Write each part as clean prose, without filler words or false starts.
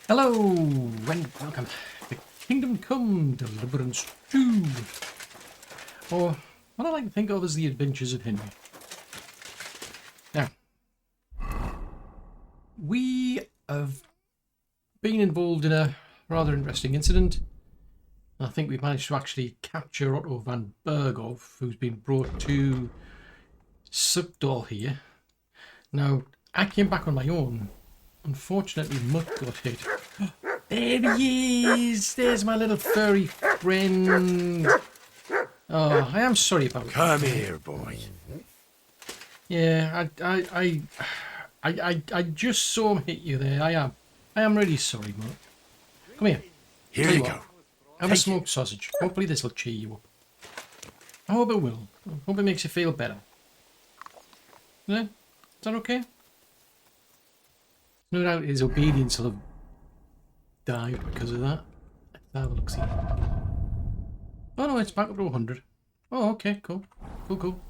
Hello and welcome to Kingdom Come Deliverance II, or what I like to think of as the Adventures of Henry. Now, we have been involved in a rather interesting incident. I think we've managed to actually capture Otto van Berghoff, who's been brought to THOR here. Now, I came back on my own. Unfortunately, Mutt got hit. There he is! There's my little furry friend. Oh, I am sorry about that. Come here, boy. Yeah, I just saw him hit you there. I am really sorry, Mutt. Come here. Here Tell you what, go. Have a smoked sausage. Hopefully this will cheer you up. I hope it will. I hope it makes you feel better. Yeah? Is that okay? No doubt his obedience will have died because of that. Let's have a look, see. Oh no, it's back up to 100. Oh, okay, cool. Cool.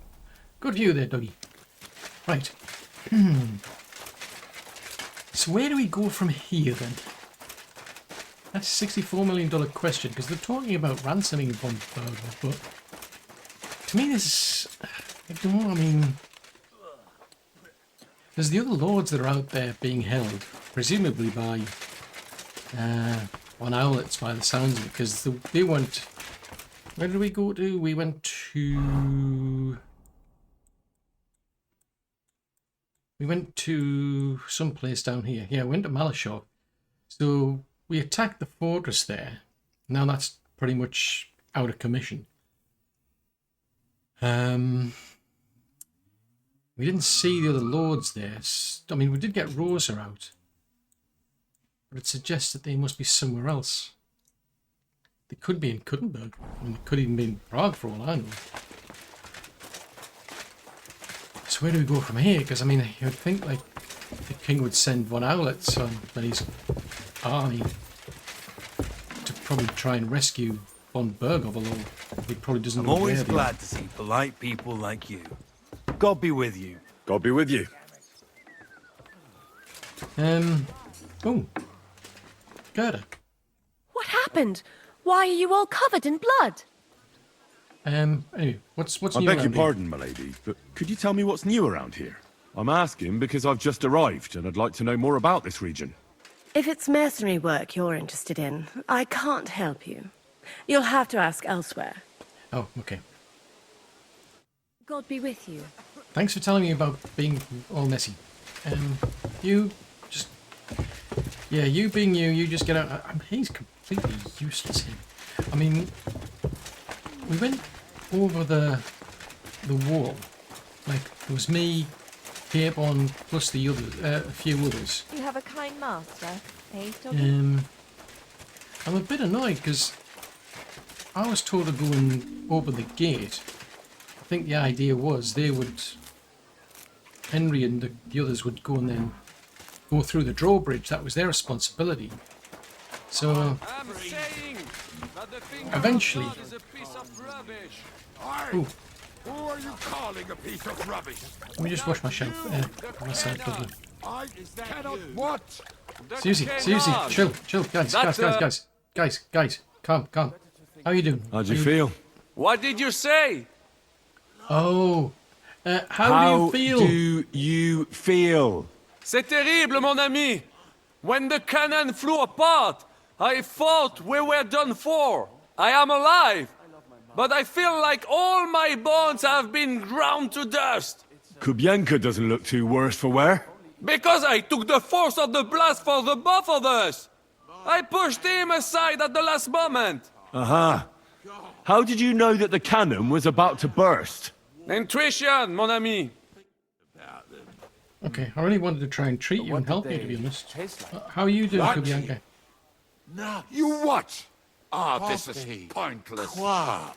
Good view there, doggy. Right. So where do we go from here then? That's a $64 million question, because they're talking about ransoming Von Berger, but to me this is, I don't know, I mean, there's the other lords that are out there being held, presumably by on owlets by the sounds of it, because they went, where did we go to? We went to some place down here. Yeah, we went to Malashov. So we attacked the fortress there. Now that's pretty much out of commission. We didn't see the other lords there. I mean, we did get Rosa out. But it suggests that they must be somewhere else. They could be in Kuttenberg. I mean, it could even be in Prague for all I know. So where do we go from here? Because, I mean, you'd think, like, the king would send Von Owlets on his army to probably try and rescue Von Berghoff, although he probably doesn't know I'm always where they glad to see polite people like you. God be with you. God be with you. Oh. Gerda. What happened? Why are you all covered in blood? Anyway, what's I new beg your around here? pardon, my lady, but could you tell me what's new around here? I'm asking because I've just arrived and I'd like to know more about this region. If it's mercenary work you're interested in, I can't help you. You'll have to ask elsewhere. Oh, okay. God be with you. Thanks for telling me about being all messy. You just... Yeah, you being you just get out... he's completely useless here. I mean, we went over the wall. Like, it was me, Capon, plus the others, a few others. You have a kind master, eh, Doggy? I'm a bit annoyed because I was told to go and open the gate. I think the idea was they would... Henry and the others would go and then go through the drawbridge. That was their responsibility. So eventually... Ooh, Who are you calling a piece of rubbish? let me just wash my shelf. Myself, Dublin. I cannot what? Susie, chill, guys, calm. How you doing? How'd you feel? What did you say? Oh, how do you feel? do you feel? C'est terrible, mon ami. When the cannon flew apart, I thought we were done for. I am alive, but I feel like all my bones have been ground to dust. Kubienka doesn't look too worse for wear. Because I took the force of the blast for the both of us. I pushed him aside at the last moment. Aha. How did you know that the cannon was about to burst? Intuition, mon ami. Okay, I really wanted to try and treat you and help you, to be honest. How are you doing, Kubianka? You what? This is pointless. Oh,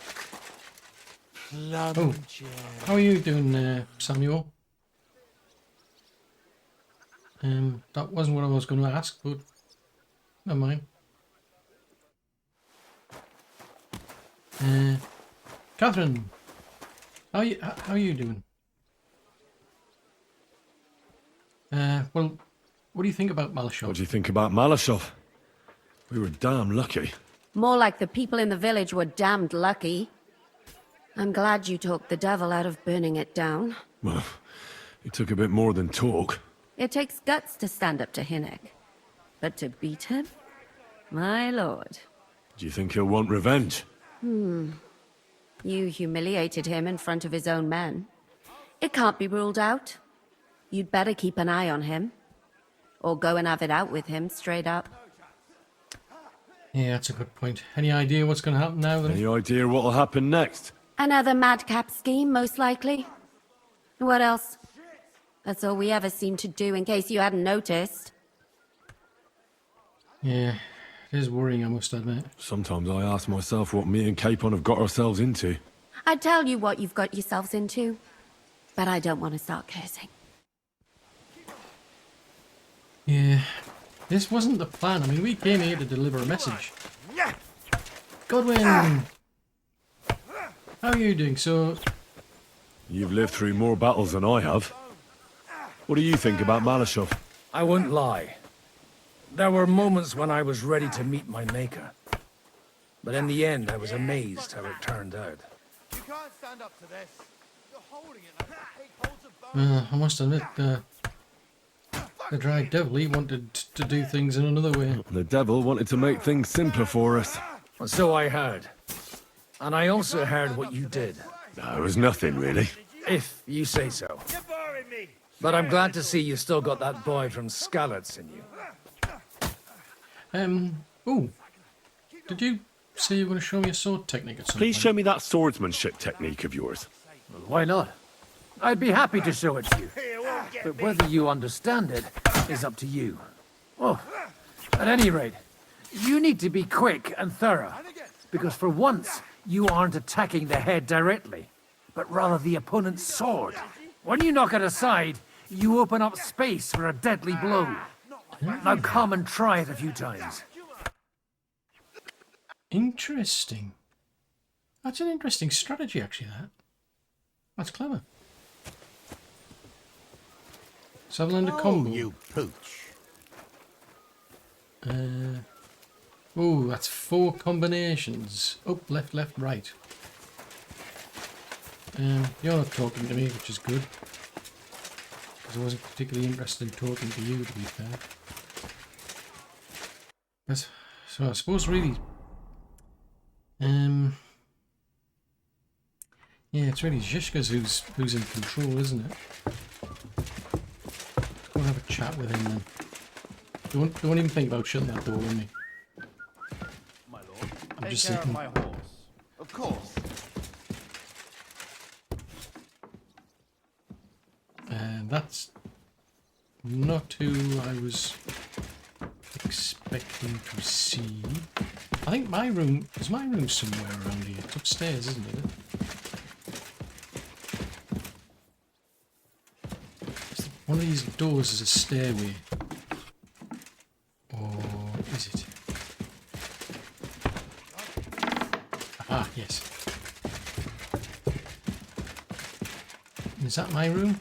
how are you doing, Samuel? That wasn't what I was going to ask, but never mind. Catherine, how are you doing? Well, what do you think about Malashov? What do you think about Malashov? We were damn lucky. More like the people in the village were damned lucky. I'm glad you talked the devil out of burning it down. Well, it took a bit more than talk. It takes guts to stand up to Hinnock. But to beat him? My lord. Do you think he'll want revenge? You humiliated him in front of his own men. It can't be ruled out. You'd better keep an eye on him. Or go and have it out with him, straight up. Yeah, that's a good point. Any idea what's going to happen now then? Any idea what'll happen next? Another madcap scheme, most likely. What else? That's all we ever seem to do, in case you hadn't noticed. Yeah, it is worrying, I must admit. Sometimes I ask myself what me and Capon have got ourselves into. I'd tell you what you've got yourselves into, but I don't want to start cursing. Yeah, this wasn't the plan. I mean, we came here to deliver a message. Godwin! How are you doing? So, You've lived through more battles than I have. What do you think about Malashov? I won't lie. There were moments when I was ready to meet my maker. But in the end, I was amazed how it turned out. You can't stand up to this. You're holding it like a pig holds a bone. I must admit, the Dry Devil, he wanted to do things in another way. The devil wanted to make things simpler for us. And so I heard. And I also heard what you did. No, it was nothing, really. If you say so. You're boring me. But I'm glad to see you still got that boy from Skalitz in you. Oh, did you say you were going to show me a sword technique at some Please point? show me that swordsmanship technique of yours. Well, why not? I'd be happy to show it to you. But whether you understand it is up to you. Oh, at any rate, you need to be quick and thorough. Because for once, you aren't attacking the head directly, but rather the opponent's sword. When you knock it aside, you open up space for a deadly blow. Now come and try it a few times. Interesting. That's an interesting strategy, actually, that. That's clever. Let's have a learn a combo. You pooch. Oh, that's 4 combinations. Up, left, left, right. You're not talking to me, which is good. Because I wasn't particularly interested in talking to you, to be fair. So I suppose really... yeah, it's really Zhishka's who's in control, isn't it? Let's go and have a chat with him then. Don't even think about shutting that door on me. My lord. I'm just Take care of sitting. my horse. Of course. And that's not who I was expecting to see. I think my room is somewhere around here. It's upstairs, isn't it? One of these doors is a stairway. Or is it? Ah, yes. Is that my room?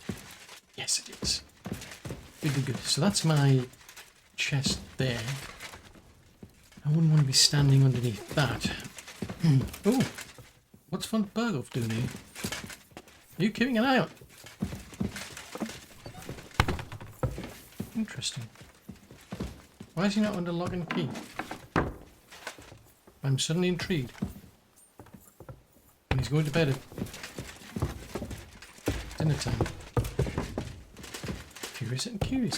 Yes, it is. Good, good, good. So that's my chest there. I wouldn't want to be standing underneath that. Oh, what's Von Berghoff doing here? Are you keeping an eye on? Interesting. Why is he not under lock and key? I'm suddenly intrigued. And he's going to bed at dinner time. Curious and curious.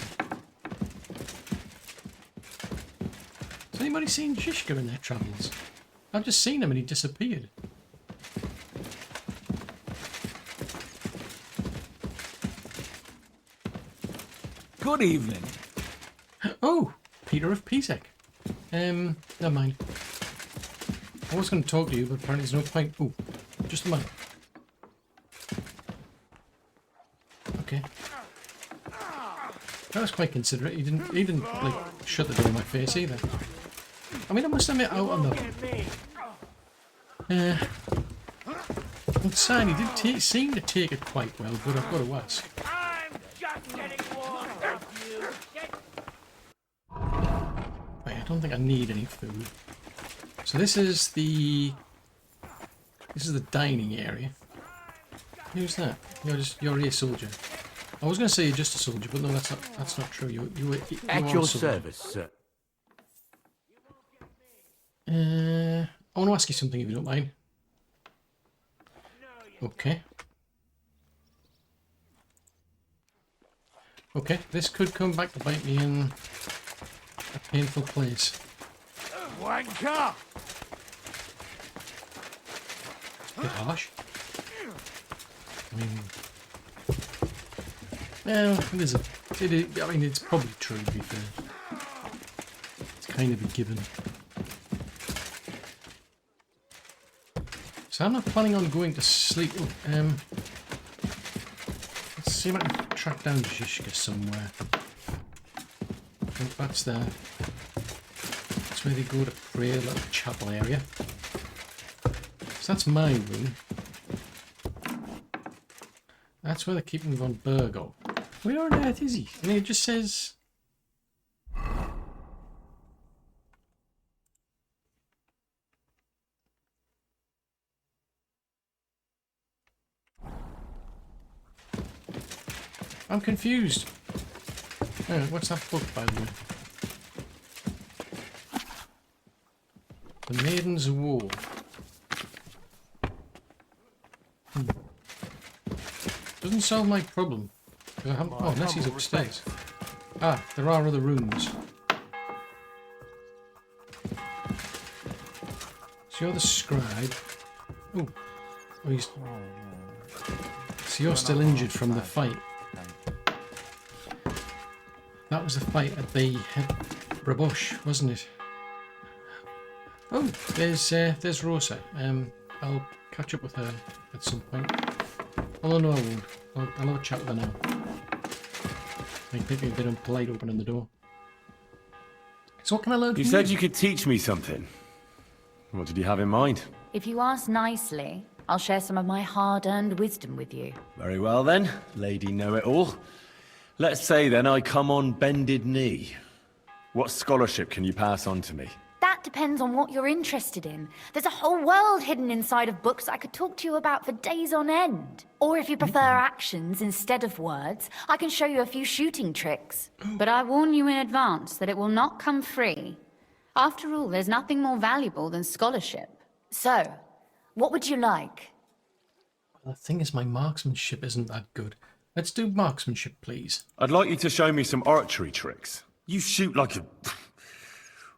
Has anybody seen Zhishka in their travels? I've just seen him and he disappeared. Good evening. Oh, Peter of Pisek. Never mind. I was going to talk to you, but apparently there's no point. Oh, just a moment. Okay. That was quite considerate. He didn't like shut the door in my face either. I mean, I must admit, out on the outside, he did seem to take it quite well, but I've got to ask. I'm just getting warm. Wait, I don't think I need any food. So this is the dining area. Who's that? You're a soldier. I was going to say you're just a soldier, but no, that's not true. You At are your a soldier. service, sir. I want to ask you something if you don't mind. Okay. Okay, this could come back to bite me in a painful place. Wanker! It's a bit harsh. I mean, well, I mean, it's probably true, to be fair. It's kind of a given. So I'm not planning on going to sleep. Let's see if I can track down Zhishka somewhere. I think that's there. That's where they go to pray, a little chapel area. So that's my room. That's where they're keeping Von Burgo. Where on earth is he? I mean, it just says... I'm confused. Oh, what's that book, by the way? The Maiden's War. Doesn't solve my problem. I haven't, oh, unless he's upstairs. Ah, there are other rooms. So you're the scribe. Oh, he's... So you're still injured from the fight. That was the fight at the Rabosh, wasn't it? Oh, there's Rosa. I'll catch up with her at some point. Although no, I won't. I'll have a chat with her now. I think it'd be a bit unpolite opening the door. So what can I learn from you? You said you could teach me something. What did you have in mind? If you ask nicely, I'll share some of my hard-earned wisdom with you. Very well then, Lady Know-It-All. Let's say then I come on bended knee. What scholarship can you pass on to me? That depends on what you're interested in. There's a whole world hidden inside of books I could talk to you about for days on end. Or if you prefer actions instead of words, I can show you a few shooting tricks. But I warn you in advance that it will not come free. After all, there's nothing more valuable than scholarship. So, what would you like? Well, the thing is, my marksmanship isn't that good. Let's do marksmanship, please. I'd like you to show me some archery tricks. You shoot like a...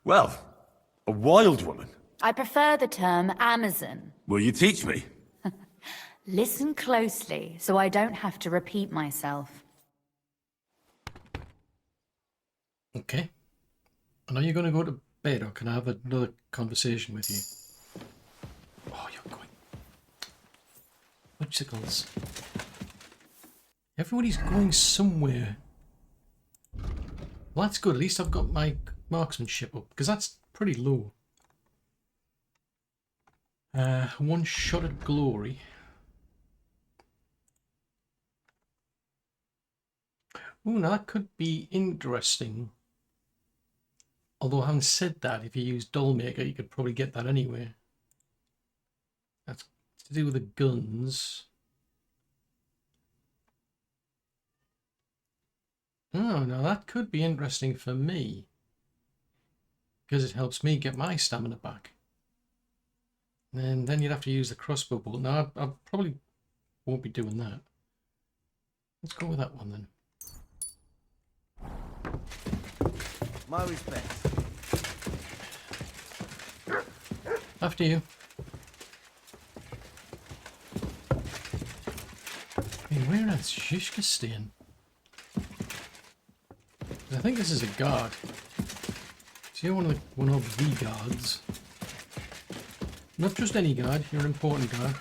well, a wild woman. I prefer the term Amazon. Will you teach me? Listen closely, so I don't have to repeat myself. Okay. And are you going to go to bed, or can I have another conversation with you? Oh, you're going... Whipsicles. Everybody's going somewhere. Well, that's good. At least I've got my marksmanship up, because that's pretty low. One shot at glory. Ooh, now that could be interesting. Although having said that, if you use Dollmaker, you could probably get that anyway. That's to do with the guns. Oh, now that could be interesting for me. Because it helps me get my stamina back. And then you'd have to use the crossbow bolt. Now, I probably won't be doing that. Let's go with that one then. My respects. After you. Hey, where is Zhishka staying? I think this is a guard. So you're one of the guards. Not just any guard, you're an important guard.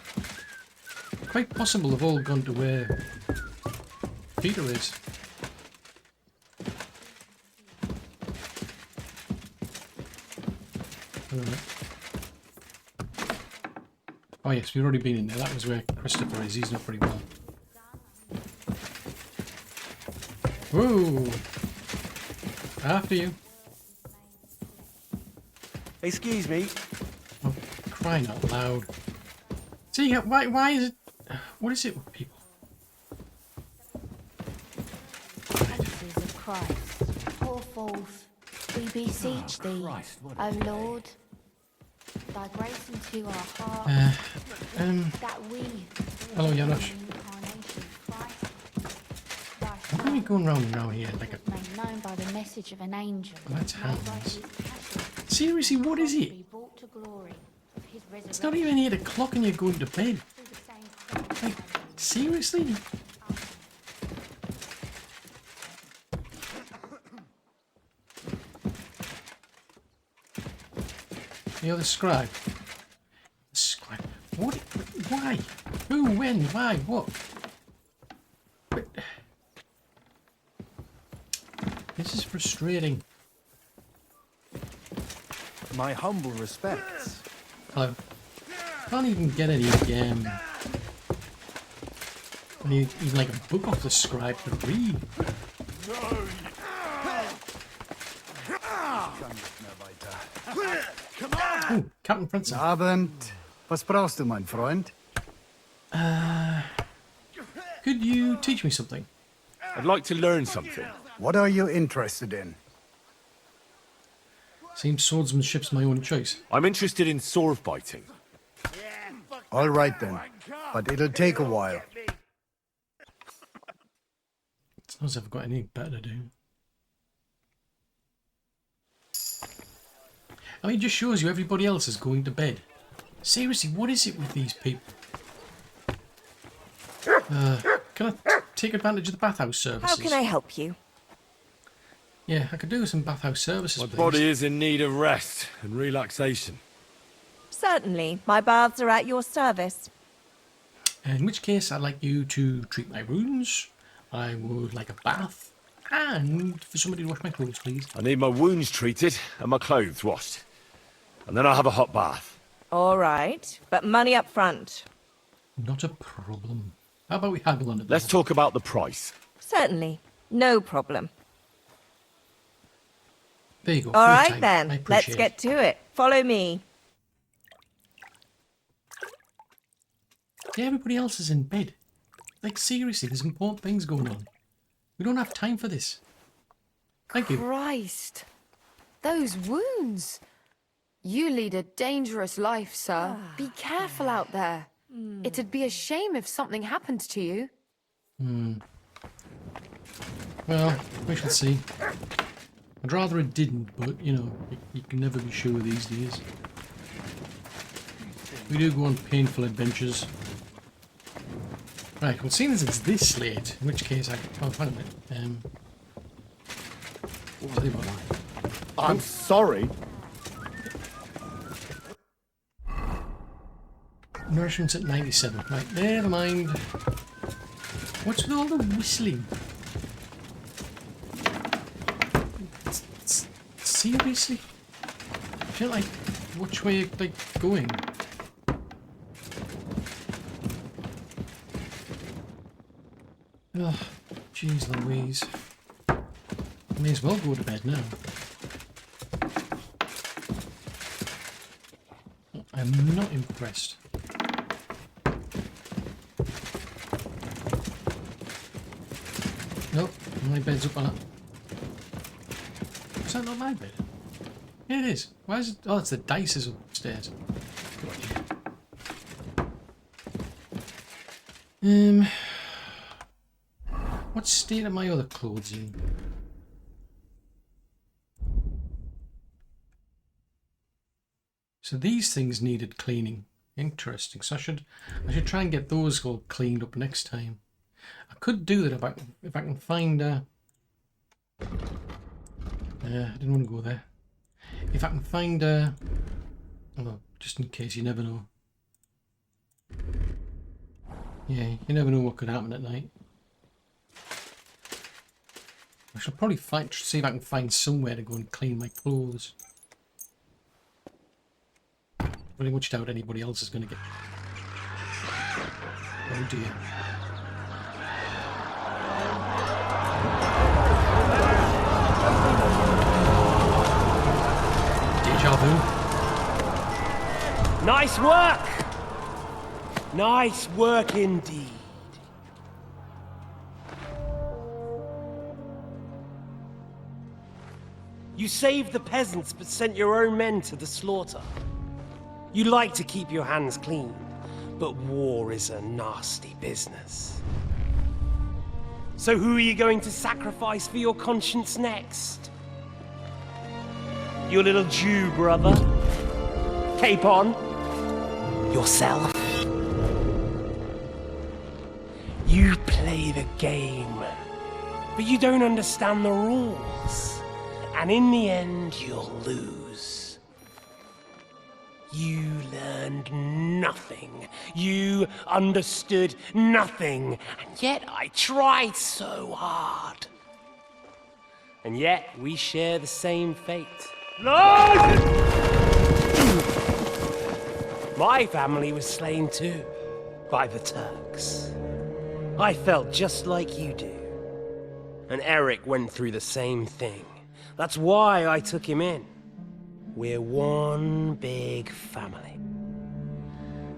Quite possible they've all gone to where Peter is. Oh yes, we've already been in there. That was where Christopher is. He's not very well. Whoa! After you. Excuse me. Oh, crying out loud. See, why is it... What is it with people? Princes of Christ, pour forth, we beseech thee, O Lord, thy grace into our hearts, that we, Hello, Janusz. incarnation Christ, Why are we going round and round here like a... made known by the message of an angel. Well, that's made by hands. his passion, Seriously, what is it? be brought to glory of his It's not even 8 o'clock and you're going to bed. through the same Christ. Like, seriously? You're the scribe. The scribe. What? Why? Who? When? Why? What? But... This is frustrating. My humble respects. Hello. Can't even get any even like a book off the scribe to read. Oh, Captain Princeton. Abend. Was brauchst du, mein Freund? Could you teach me something? I'd like to learn something. What are you interested in? Seems swordsmanship's my only choice. I'm interested in sword fighting. All right then, but it'll take a while. It's not as if I've got anything better to do. I mean, it just shows you everybody else is going to bed. Seriously, what is it with these people? Can I take advantage of the bathhouse services? How can I help you? Yeah, I could do with some bathhouse services, My please. body is in need of rest and relaxation. Certainly. My baths are at your service. In which case, I'd like you to treat my wounds. I would like a bath. And for somebody to wash my clothes, please. I need my wounds treated and my clothes washed. And then I'll have a hot bath. All right. But money up front. Not a problem. How about we haggle on it? Let's talk about the price. Certainly. No problem. There you go. All free right time. then. I Let's appreciate get it. to it. Follow me. Yeah, everybody else is in bed. Like, seriously, there's important things going on. We don't have time for this. Thank you. Christ. Those wounds. You lead a dangerous life, sir. Be careful out there. It'd be a shame if something happened to you. Well, we shall see. I'd rather it didn't, but, you know, you can never be sure these days. We do go on painful adventures. Right, well, seeing as it's this late, in which case I... Oh, wait a minute. Tell you what. I'm sorry. Nourishment's at 97. Right, never mind. What's with all the whistling? Seriously? I feel like, which way are they going? Oh, jeez Louise. I may as well go to bed now. I'm not impressed. Nope, my bed's up on it. Is that not my bed? Yeah, it is. Why is it? Oh, it's the dice is upstairs. What state are my other clothes in? So these things needed cleaning. Interesting. So I should try and get those all cleaned up next time. I could do that if I can find I didn't want to go there. If I can find well, just in case, you never know. Yeah, you never know what could happen at night. I shall probably see if I can find somewhere to go and clean my clothes. Very much doubt anybody else is going to get... Oh dear. Deja vu. Nice work! Nice work indeed. You saved the peasants but sent your own men to the slaughter. You like to keep your hands clean, but war is a nasty business. So who are you going to sacrifice for your conscience next? Your little Jew brother? Cape on? Yourself? You play the game, but you don't understand the rules. And in the end, you'll lose. You learned nothing. You understood nothing. And yet I tried so hard. And yet we share the same fate. Lord! My family was slain too, by the Turks. I felt just like you do. And Eric went through the same thing. That's why I took him in. We're one big family.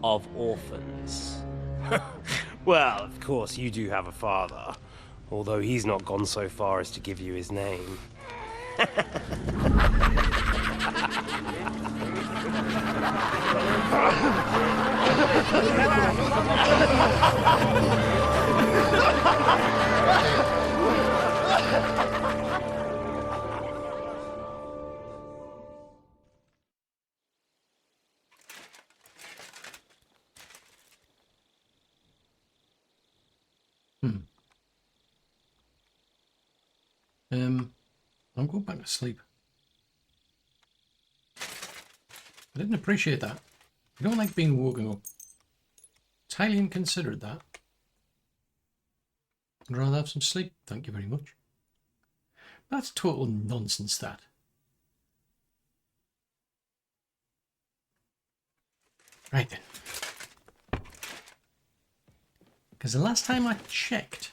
Of orphans. Well, of course, you do have a father. Although he's not gone so far as to give you his name. I'm going back to sleep. I didn't appreciate that. I don't like being woken up. It's highly inconsiderate, that. I'd rather have some sleep, thank you very much. That's total nonsense, that. Right then. Because the last time I checked,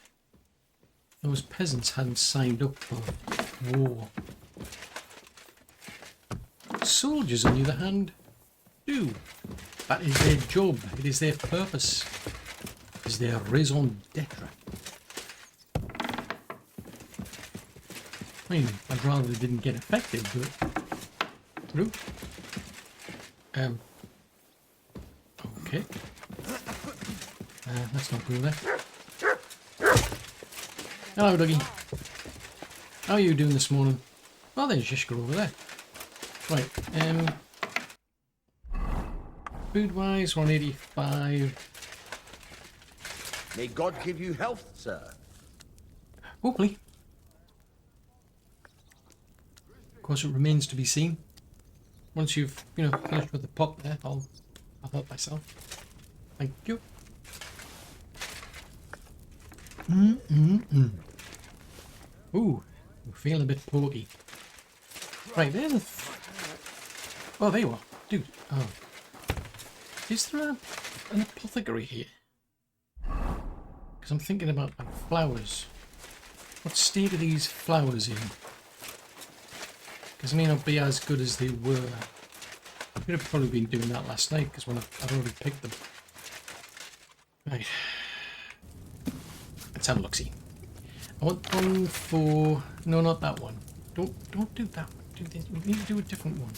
those peasants hadn't signed up for war. Soldiers, on the other hand, do. That is their job. It is their purpose. It is their raison d'etre. I mean, I'd rather they didn't get affected, but... Nope. Okay. Let's not go there. Hello, Dougie. How are you doing this morning? Well, there's G.SKILL over there. Right, food-wise, 185. May God give you health, sir. Hopefully. Of course, it remains to be seen. Once you've, finished with the pot there, I'll help myself. Thank you. Ooh, I'm feeling a bit pokey. Right, there's a... Oh, there you are. Dude, oh. Is there an apothecary here? Because I'm thinking about flowers. What state are these flowers in? Because they may not be as good as they were. I could have probably been doing that last night, because I'd already picked them. Right. Let's have a look-see. I want one for... No, not that one. Don't do that one. Do this. We need to do a different one.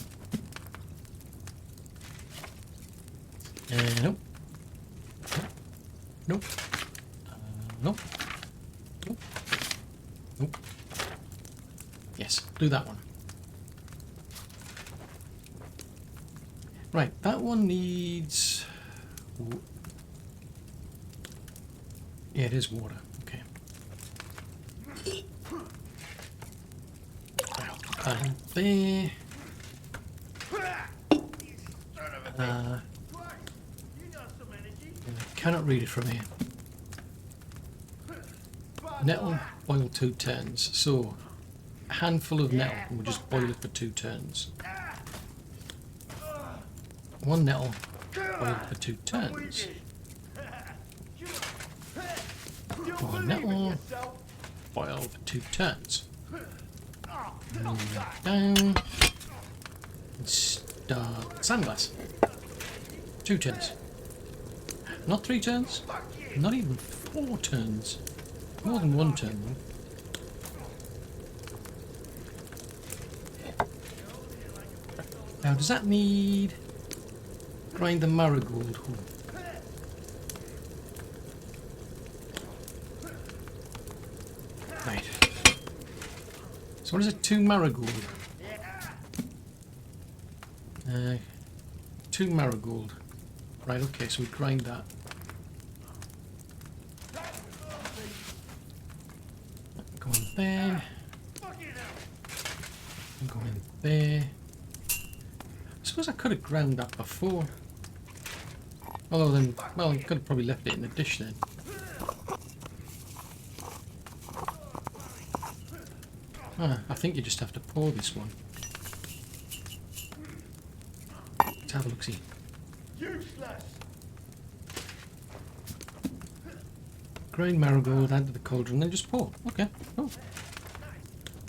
Nope. Nope. Nope. Nope. Nope. Yes, do that one. Right, that one needs... Yeah, it is water. Okay. I'll put that in there. I cannot read it from here. Nettle, boil 2 turns. So, a handful of nettle, and we'll just boil it for 2 turns. 1 nettle, boil for 2 turns. 1 nettle, boil for 2 turns. Move down. And start sandglass. 2 turns. Not 3 turns. Not even 4 turns. More than 1 turn though. Now does that need... grind the marigold? Ooh. Right. So what is it? 2 marigold? 2 marigold. Right, okay, so we grind that. Go in there. Go in there. I suppose I could have ground that before. Although then, well, I could have probably left it in the dish then. Ah, I think you just have to pour this one. Let's have a look-see. Grind marigold, add to the cauldron, then just pour. Okay, cool.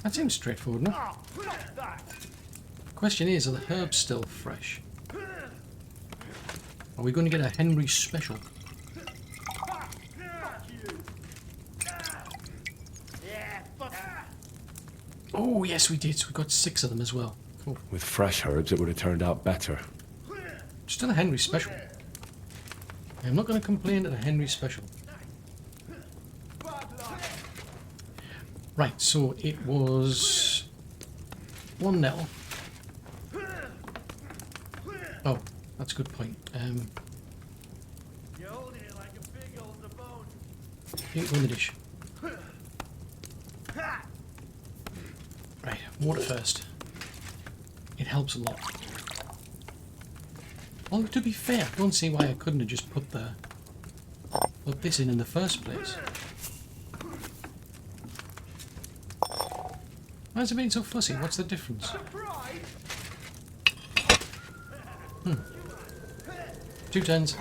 That seems straightforward enough. Question is, are the herbs still fresh? Are we going to get a Henry special? Oh, yes, we did. So we got 6 of them as well. Cool. With fresh herbs, it would have turned out better. Still a Henry special. I'm not going to complain at a Henry special. Right, so it was 1-0. Oh, that's a good point. You're holding it like a big holds a bone. You can go in the dish. Right, water first. It helps a lot. Although to be fair, I don't see why I couldn't have just put this in the first place. Why has it been so fussy? What's the difference? 2 turns.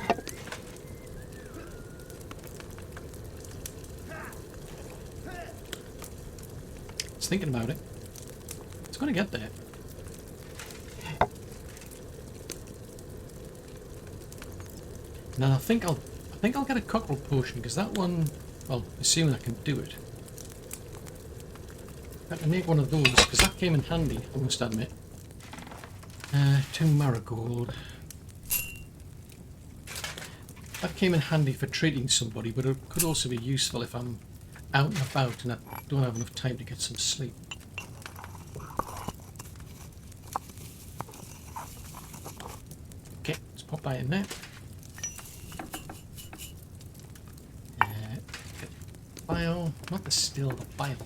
It's thinking about it. It's going to get there. Now I think I'll get a cockerel potion because that one, well, assuming I can do it. I can make one of those because that came in handy, I must admit. 2 marigold. That came in handy for treating somebody, but it could also be useful if I'm out and about and I don't have enough time to get some sleep. Okay, let's pop that in there. Bile, not the still, the bile.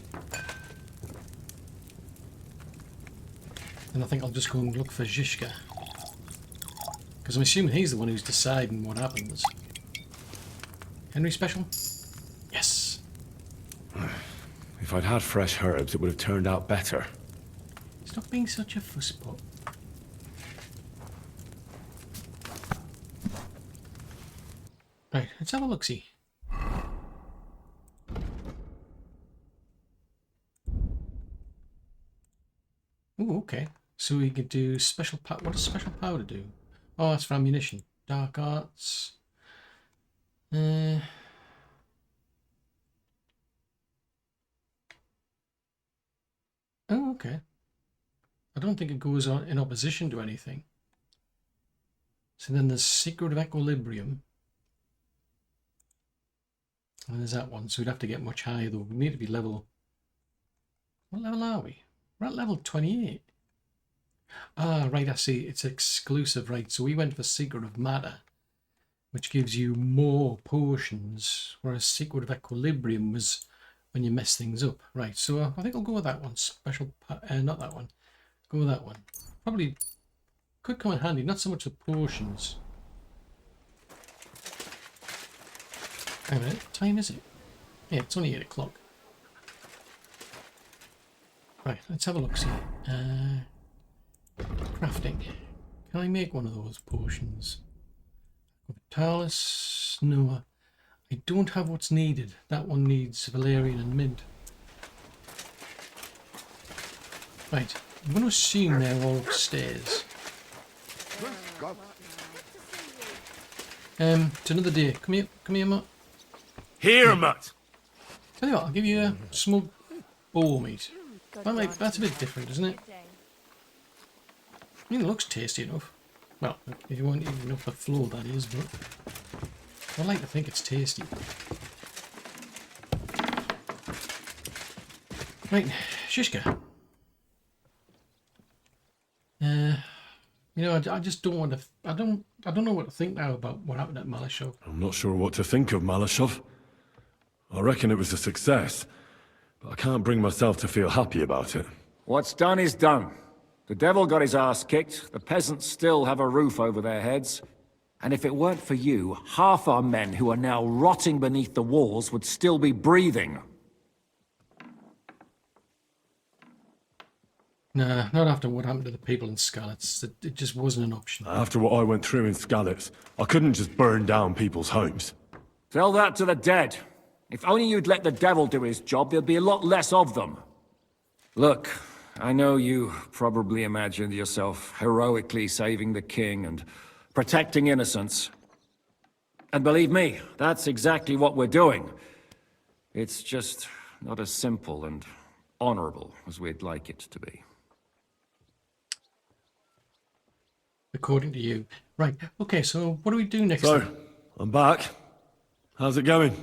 And I think I'll just go and look for Zhishka. Because I'm assuming he's the one who's deciding what happens. Henry special? Yes. If I'd had fresh herbs, it would have turned out better. Stop being such a fusspot. Right, let's have a look-see. Ooh, okay. So we could do special power. What does special powder do? Oh, that's for ammunition. Dark arts. Oh, okay. I don't think it goes on in opposition to anything. So then there's Secret of Equilibrium. And there's that one. So we'd have to get much higher though. We need to be level... What level are we? We're at level 28. Ah, right, I see. It's exclusive, right. So we went for Secret of Matter, which gives you more potions, whereas Secret of Equilibrium was when you mess things up. Right, so I think I'll go with that one. Special, not that one. Go with that one. Probably could come in handy, not so much the potions. Hang on a minute, what time is it? Yeah, it's only 8 o'clock. Right, let's have a look, see. Crafting. Can I make one of those potions? Vitalis? No, I don't have what's needed. That one needs valerian and mint. Right, I'm going to assume they're all upstairs. It's another day. Come here, Matt. Here, Matt. Tell you what, I'll give you a smug boar meat. That's a bit different, isn't it? I mean, it looks tasty enough. Well, if you want even off the floor, that is, but I like to think it's tasty. Right, Shishka. You know, I just don't want to. I don't know what to think now about what happened at Malashov. I'm not sure what to think of Malashov. I reckon it was a success, but I can't bring myself to feel happy about it. What's done is done. The devil got his ass kicked, the peasants still have a roof over their heads, and if it weren't for you, half our men who are now rotting beneath the walls would still be breathing. Nah, not after what happened to the people in Skalitz. It just wasn't an option. After what I went through in Skalitz, I couldn't just burn down people's homes. Tell that to the dead. If only you'd let the devil do his job, there'd be a lot less of them. Look, I know you probably imagined yourself heroically saving the king and protecting innocents. And believe me, that's exactly what we're doing. It's just not as simple and honorable as we'd like it to be. According to you. Right, okay, so what do we do next So, time? I'm back. How's it going?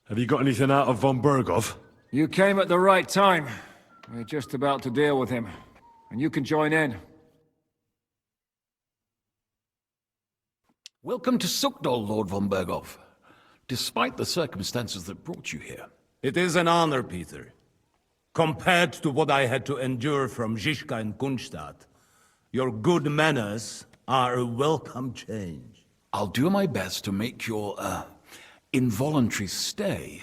Have you got anything out of von Bergov? You came at the right time. We're just about to deal with him. And you can join in. Welcome to Sukdal, Lord von Bergov. Despite the circumstances that brought you here. It is an honor, Peter. Compared to what I had to endure from Zizka and Kunstadt, your good manners are a welcome change. I'll do my best to make your, involuntary stay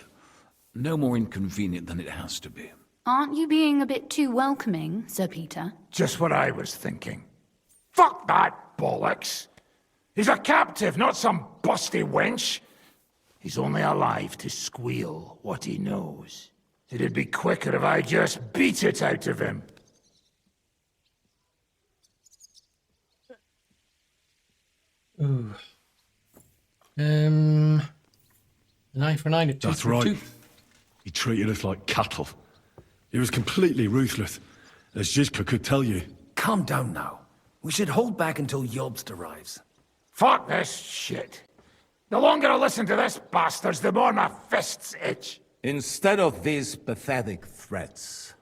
no more inconvenient than it has to be. Aren't you being a bit too welcoming, Sir Peter? Just what I was thinking. Fuck that bollocks! He's a captive, not some busty wench. He's only alive to squeal what he knows. It'd be quicker if I just beat it out of him. Ooh. An eye for an eye, a tooth That's for a right. tooth. He treated us like cattle. He was completely ruthless, as Zizka could tell you. Calm down now. We should hold back until Jobst arrives. Fuck this shit. The longer I listen to this bastards, the more my fists itch. Instead of these pathetic threats,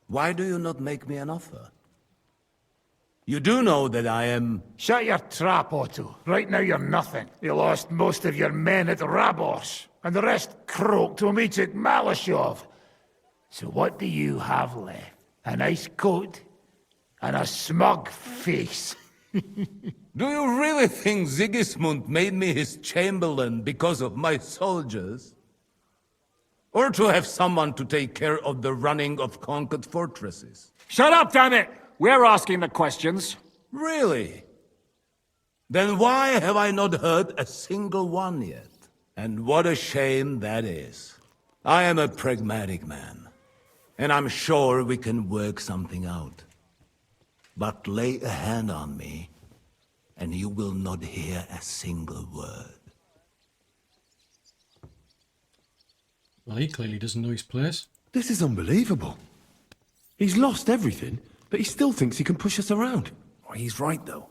why do you not make me an offer? You do know that I am... Shut your trap, Otto. Right now you're nothing. You lost most of your men at Rabos, and the rest croaked to meet at Malashov. So what do you have left? A nice coat and a smug face. Do you really think Sigismund made me his chamberlain because of my soldiers? Or to have someone to take care of the running of conquered fortresses? Shut up, damn it! We're asking the questions. Really? Then why have I not heard a single one yet? And what a shame that is. I am a pragmatic man, and I'm sure we can work something out. But lay a hand on me, and you will not hear a single word. Well, he clearly doesn't know his place. This is unbelievable. He's lost everything, but he still thinks he can push us around. Oh, he's right, though.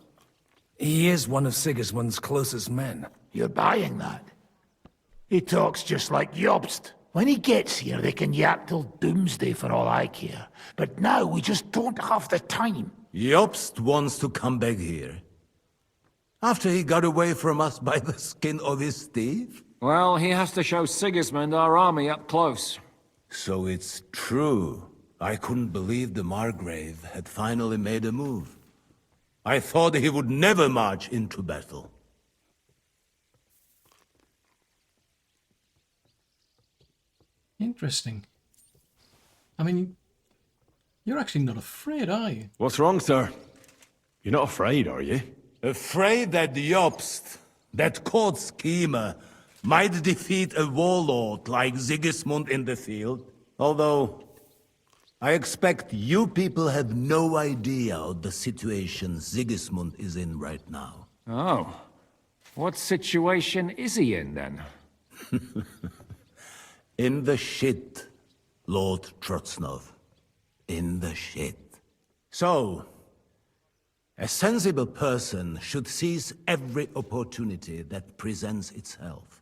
He is one of Sigismund's closest men. You're buying that? He talks just like Jobst. When he gets here, they can yap till doomsday for all I care. But now we just don't have the time. Jobst wants to come back here. After he got away from us by the skin of his teeth? Well, he has to show Sigismund our army up close. So it's true. I couldn't believe the Margrave had finally made a move. I thought he would never march into battle. Interesting. I mean, you're actually not afraid, are you? What's wrong, sir? You're not afraid, are you? Afraid that Jobst, that court schemer, might defeat a warlord like Sigismund in the field. Although, I expect you people have no idea of the situation Sigismund is in right now. Oh. What situation is he in, then? In the shit, Lord Trotsnov. In the shit. So, a sensible person should seize every opportunity that presents itself.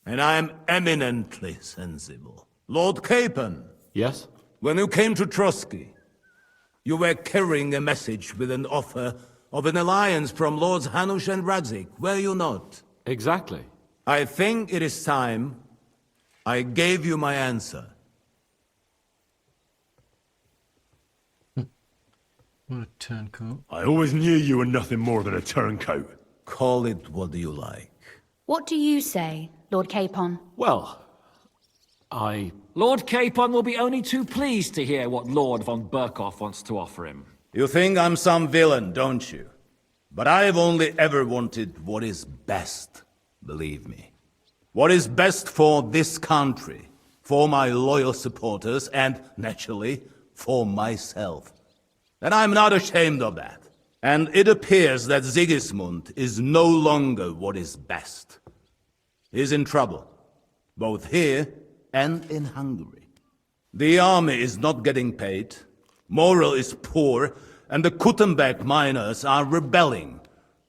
And I am eminently sensible. Lord Capon. Yes? When you came to Trotsky, you were carrying a message with an offer of an alliance from Lords Hanush and Radzik, were you not? Exactly. I think it is time I gave you my answer. What a turncoat. I always knew you were nothing more than a turncoat. Call it what you like. What do you say, Lord Capon? Well, Lord Capon will be only too pleased to hear what Lord von Burkhoff wants to offer him. You think I'm some villain, don't you? But I've only ever wanted what is best, believe me. What is best for this country, for my loyal supporters, and, naturally, for myself. And I'm not ashamed of that. And it appears that Sigismund is no longer what is best. He's in trouble, both here and in Hungary. The army is not getting paid, morale is poor, and the Kuttenberg miners are rebelling,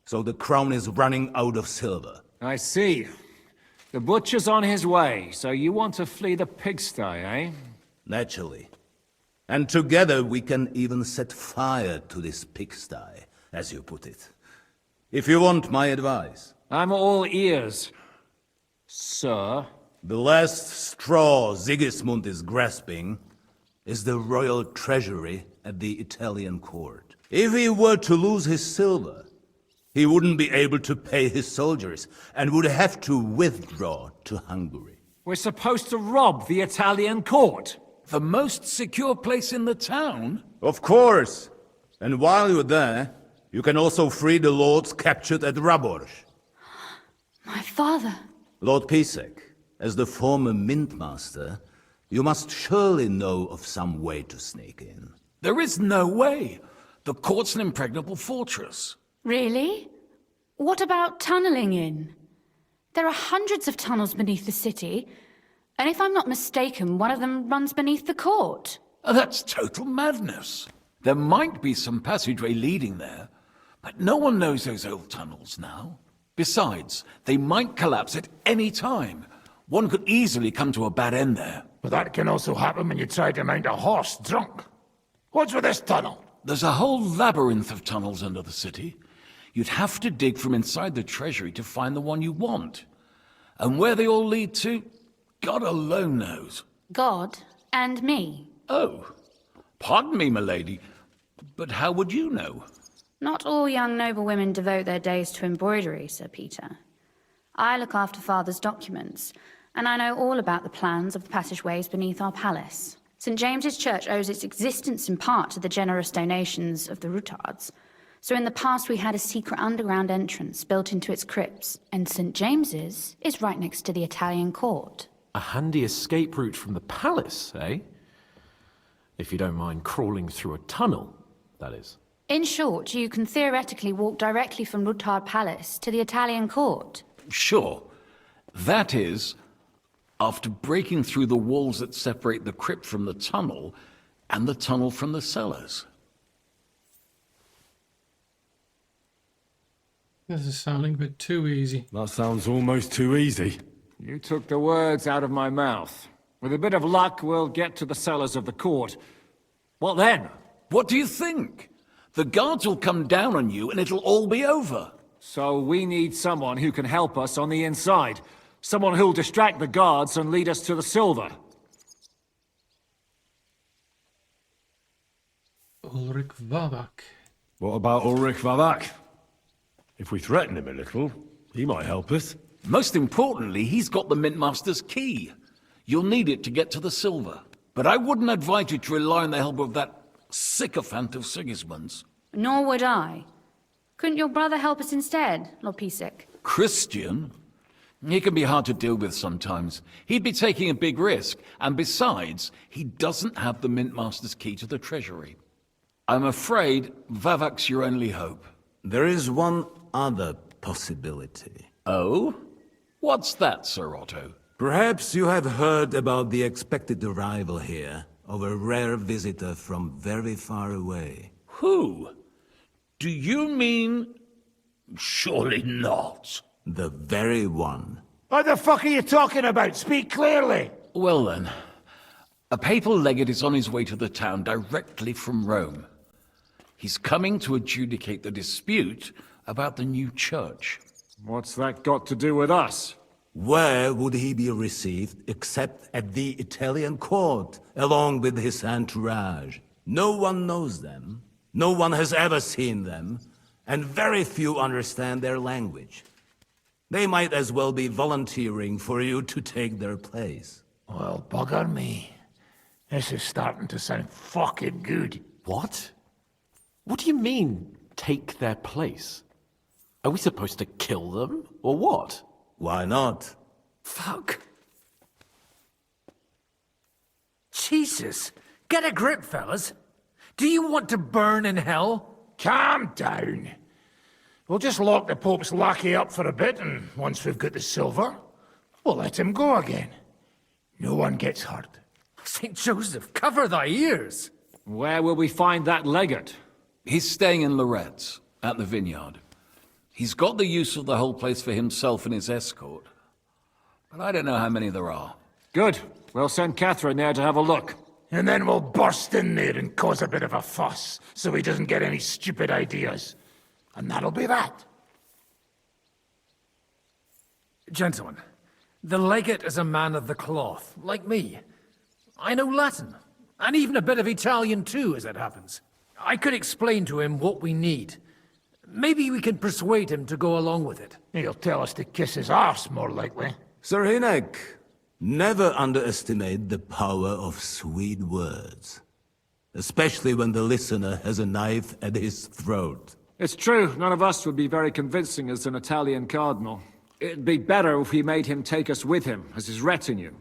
so the crown is running out of silver. I see. The butcher's on his way, so you want to flee the pigsty, eh? Naturally. And together we can even set fire to this pigsty, as you put it. If you want my advice. I'm all ears, sir. The last straw Sigismund is grasping is the royal treasury at the Italian court. If he were to lose his silver, he wouldn't be able to pay his soldiers and would have to withdraw to Hungary. We're supposed to rob the Italian court. The most secure place in the town? Of course. And while you're there, you can also free the lords captured at Raborj. My father. Lord Pisek, as the former mint master, you must surely know of some way to sneak in. There is no way. The court's an impregnable fortress. Really? What about tunneling in? There are hundreds of tunnels beneath the city, and if I'm not mistaken, one of them runs beneath the court. That's total madness. There might be some passageway leading there, but no one knows those old tunnels now. Besides, they might collapse at any time. One could easily come to a bad end there. But that can also happen when you try to mount a horse drunk. What's with this tunnel? There's a whole labyrinth of tunnels under the city. You'd have to dig from inside the treasury to find the one you want. And where they all lead to, God alone knows. God and me. Oh, pardon me, milady, but how would you know? Not all young noble women devote their days to embroidery, Sir Peter. I look after Father's documents, and I know all about the plans of the passageways beneath our palace. St. James's Church owes its existence in part to the generous donations of the Routards. So in the past we had a secret underground entrance built into its crypts, and St. James's is right next to the Italian court. A handy escape route from the palace, eh? If you don't mind crawling through a tunnel, that is. In short, you can theoretically walk directly from Routard Palace to the Italian court. Sure. That is, after breaking through the walls that separate the crypt from the tunnel, and the tunnel from the cellars. This is sounding a bit too easy. That sounds almost too easy. You took the words out of my mouth. With a bit of luck, we'll get to the cellars of the court. What then? What do you think? The guards will come down on you and it'll all be over. So we need someone who can help us on the inside. Someone who'll distract the guards and lead us to the silver. Ulrich Vavak. What about Ulrich Vavak? If we threaten him a little, he might help us. Most importantly, he's got the Mint Master's key. You'll need it to get to the silver. But I wouldn't advise you to rely on the help of that sycophant of Sigismund's. Nor would I. Couldn't your brother help us instead, Lord Pisek? Christian? He can be hard to deal with sometimes. He'd be taking a big risk, and besides, he doesn't have the Mint Master's key to the treasury. I'm afraid Vavak's your only hope. There is one other possibility. Oh? What's that, Sir Otto? Perhaps you have heard about the expected arrival here of a rare visitor from very far away. Who? Do you mean... Surely not. The very one. What the fuck are you talking about? Speak clearly! Well then, a papal legate is on his way to the town directly from Rome. He's coming to adjudicate the dispute about the new church. What's that got to do with us? Where would he be received except at the Italian court, along with his entourage? No one knows them, no one has ever seen them, and very few understand their language. They might as well be volunteering for you to take their place. Well, bugger me. This is starting to sound fucking good. What? What do you mean, take their place? Are we supposed to kill them, or what? Why not? Fuck. Jesus. Get a grip, fellas. Do you want to burn in hell? Calm down. We'll just lock the Pope's lackey up for a bit, and once we've got the silver, we'll let him go again. No one gets hurt. St. Joseph, cover thy ears! Where will we find that legate? He's staying in Loretz, at the vineyard. He's got the use of the whole place for himself and his escort. But I don't know how many there are. Good. We'll send Catherine there to have a look. And then we'll burst in there and cause a bit of a fuss, so he doesn't get any stupid ideas. And that'll be that. Gentlemen, the legate is a man of the cloth, like me. I know Latin, and even a bit of Italian too, as it happens. I could explain to him what we need. Maybe we can persuade him to go along with it. He'll tell us to kiss his arse, more likely. Sir Hinek, never underestimate the power of sweet words. Especially when the listener has a knife at his throat. It's true, none of us would be very convincing as an Italian cardinal. It'd be better if we made him take us with him, as his retinue.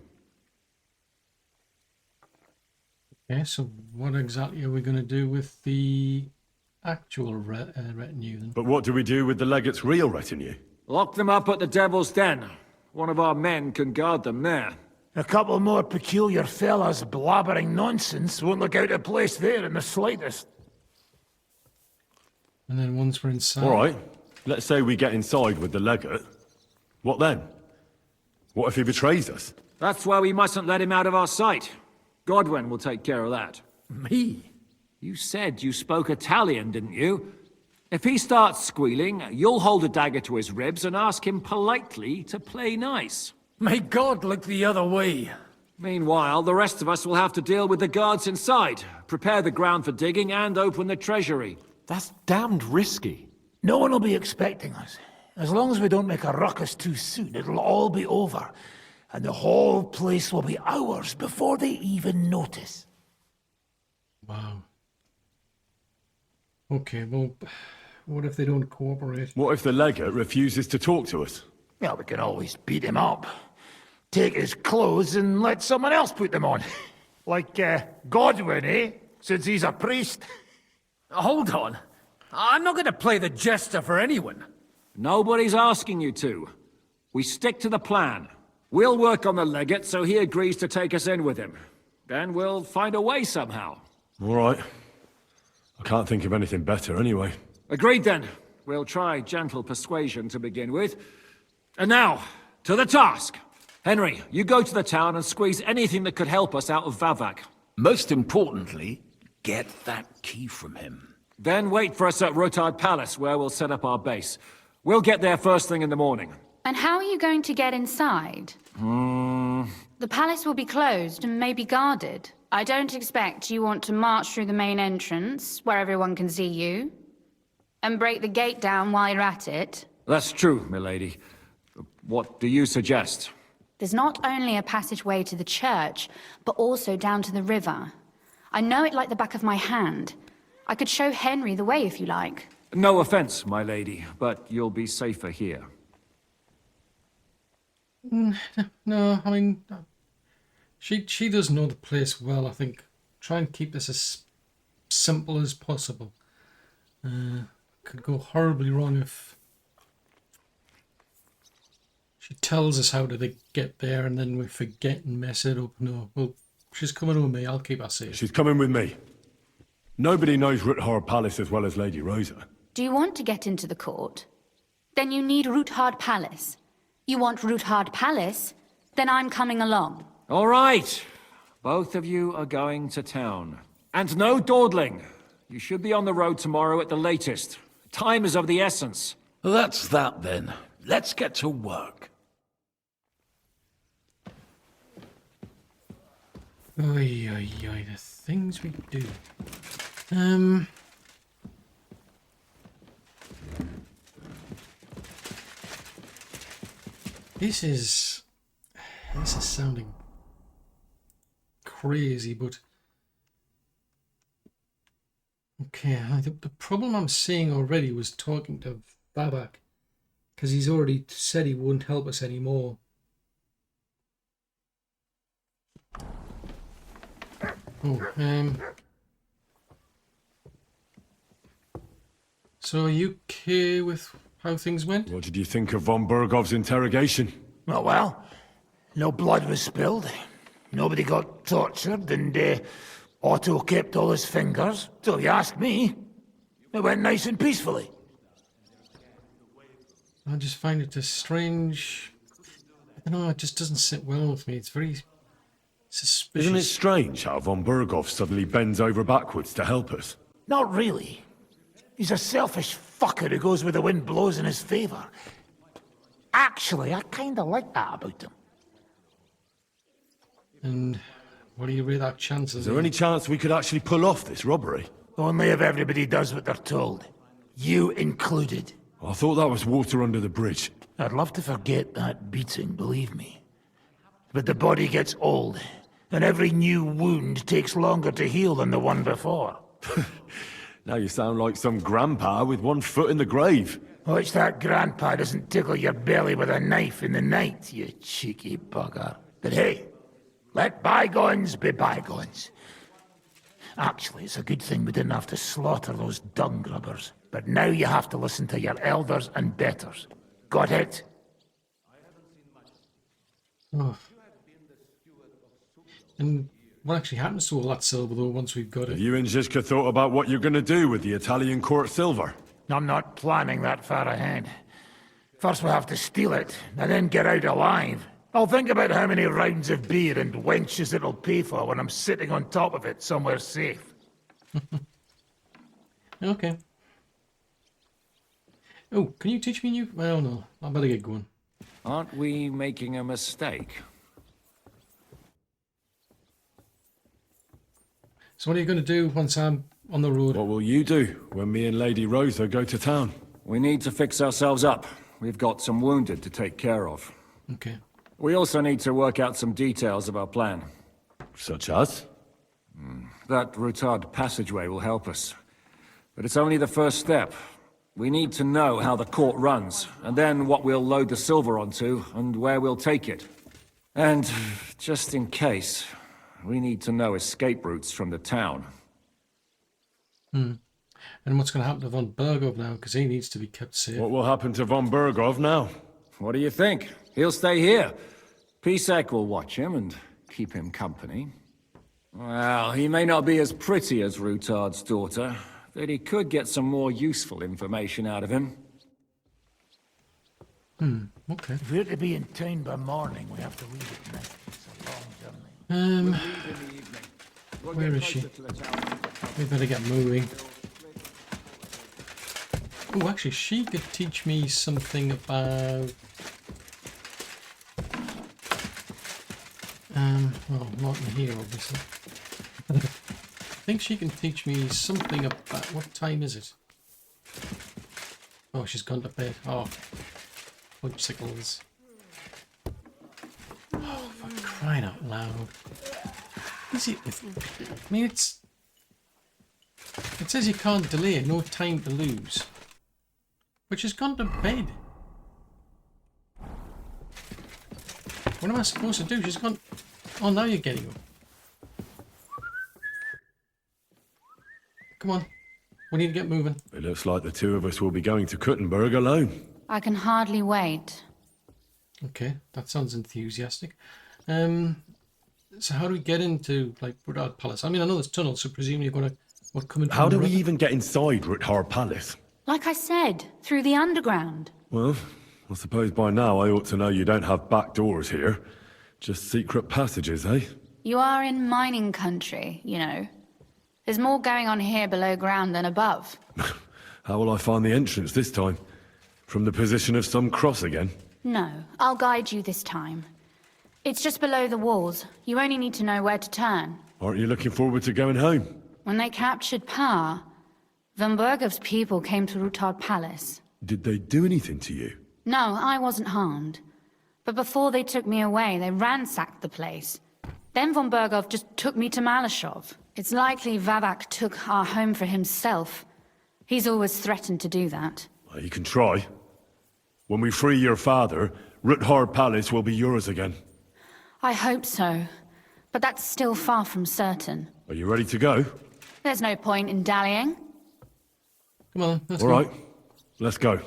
Okay, so what exactly are we going to do with the actual retinue then? But what do we do with the legate's real retinue? Lock them up at the Devil's Den. One of our men can guard them there. A couple more peculiar fellas blabbering nonsense won't look out of place there in the slightest. And then once we're inside... All right, let's say we get inside with the legate. What then? What if he betrays us? That's why we mustn't let him out of our sight. Godwin will take care of that. Me? You said you spoke Italian, didn't you? If he starts squealing, you'll hold a dagger to his ribs and ask him politely to play nice. May God look the other way. Meanwhile, the rest of us will have to deal with the guards inside, prepare the ground for digging, and open the treasury. That's damned risky. No one will be expecting us. As long as we don't make a ruckus too soon, it'll all be over. And the whole place will be ours before they even notice. Wow. Okay, well, what if they don't cooperate? What if the legate refuses to talk to us? Well, we can always beat him up. Take his clothes and let someone else put them on. Like, Godwin, eh? Since he's a priest. Hold on. I'm not going to play the jester for anyone. Nobody's asking you to. We stick to the plan. We'll work on the legate so he agrees to take us in with him. Then we'll find a way somehow. All right. I can't think of anything better anyway. Agreed then. We'll try gentle persuasion to begin with. And now, to the task. Henry, you go to the town and squeeze anything that could help us out of Vavak. Most importantly, get that key from him. Then wait for us at Rotard Palace, where we'll set up our base. We'll get there first thing in the morning. And how are you going to get inside? The palace will be closed and maybe guarded. I don't expect you want to march through the main entrance, where everyone can see you, and break the gate down while you're at it. That's true, milady. What do you suggest? There's not only a passageway to the church, but also down to the river. I know it like the back of my hand. I could show Henry the way if you like. No offense, my lady, but you'll be safer here. No, I mean, she does know the place well, I think. Try and keep this as simple as possible. Could go horribly wrong if She tells us how to get there and then we forget and mess it up. No, well, she's coming with me. I'll keep her safe. She's coming with me. Nobody knows Ruthard Palace as well as Lady Rosa. Do you want to get into the court? Then you need Ruthard Palace. You want Ruthard Palace? Then I'm coming along. All right. Both of you are going to town. And no dawdling. You should be on the road tomorrow at the latest. Time is of the essence. That's that then. Let's get to work. Oy, oy, oy, the things we do. This is sounding crazy, but okay. The problem I'm seeing already was talking to Babak, because he's already said he wouldn't help us anymore. Oh, so are you okay with how things went? What did you think of von Bergov's interrogation? Oh, well, no blood was spilled. Nobody got tortured, and Otto kept all his fingers. So if you ask me, it went nice and peacefully. I just find it a strange... I don't know, it just doesn't sit well with me. It's very suspicious. Isn't it strange how von Bergov suddenly bends over backwards to help us? Not really. He's a selfish fucker who goes where the wind blows in his favor. Actually, I kinda like that about him. And what do you rate our chances? Is there any chance we could actually pull off this robbery? Only if everybody does what they're told. You included. I thought that was water under the bridge. I'd love to forget that beating, believe me. But the body gets old, and every new wound takes longer to heal than the one before. Now you sound like some grandpa with one foot in the grave. Watch that grandpa doesn't tickle your belly with a knife in the night, you cheeky bugger. But hey, let bygones be bygones. Actually, it's a good thing we didn't have to slaughter those dung grubbers. But now you have to listen to your elders and betters. Got it? Oh. And what actually happens to all that silver, though, once we've got it? Have you and Zizka thought about what you're going to do with the Italian court silver? I'm not planning that far ahead. First we'll have to steal it, and then get out alive. I'll think about how many rounds of beer and wenches it'll pay for when I'm sitting on top of it somewhere safe. Okay. Oh, can you teach me new... Well, no. I better get going. Aren't we making a mistake? So what are you going to do once I'm on the road? What will you do when me and Lady Rosa go to town? We need to fix ourselves up. We've got some wounded to take care of. Okay. We also need to work out some details of our plan. Such as? That Ruthard passageway will help us. But it's only the first step. We need to know how the court runs, and then what we'll load the silver onto, and where we'll take it. And, just in case, we need to know escape routes from the town. And what's going to happen to von Bergov now? Because he needs to be kept safe. What will happen to von Bergov now? What do you think? He'll stay here. Pisek will watch him and keep him company. Well, he may not be as pretty as Ruthard's daughter, but he could get some more useful information out of him. Okay. If we're to be in town by morning, we have to leave at night. It's a long journey. Where is she? We better get moving. Oh, actually, she could teach me something about... well, not in here, obviously. I think she can teach me something about... What time is it? Oh, she's gone to bed. Oh, fudgesicles. Oh, for crying out loud. Is it? I mean, it's... It says you can't delay, no time to lose. But she's gone to bed. What am I supposed to do? She's gone... Oh, now you're getting up. Come on. We need to get moving. It looks like the two of us will be going to Kuttenberg alone. I can hardly wait. Okay, that sounds enthusiastic. So how do we get into, like, Rutard Palace? I mean, I know there's tunnels, so presumably you're going to come in from How do the we river? even get inside Rutard Palace? Like I said, through the underground. Well, I suppose by now I ought to know you don't have back doors here. Just secret passages, eh? You are in mining country, you know. There's more going on here below ground than above. How will I find the entrance this time? From the position of some cross again? No, I'll guide you this time. It's just below the walls. You only need to know where to turn. Aren't you looking forward to going home? When they captured Pa, Von Bergov's people came to Rutard Palace. Did they do anything to you? No, I wasn't harmed. But before they took me away, they ransacked the place. Then Von Bergov just took me to Malashov. It's likely Vavak took our home for himself. He's always threatened to do that. Well, you can try. When we free your father, Rutard Palace will be yours again. I hope so. But that's still far from certain. Are you ready to go? There's no point in dallying. Come on, let's All go. right, let's go.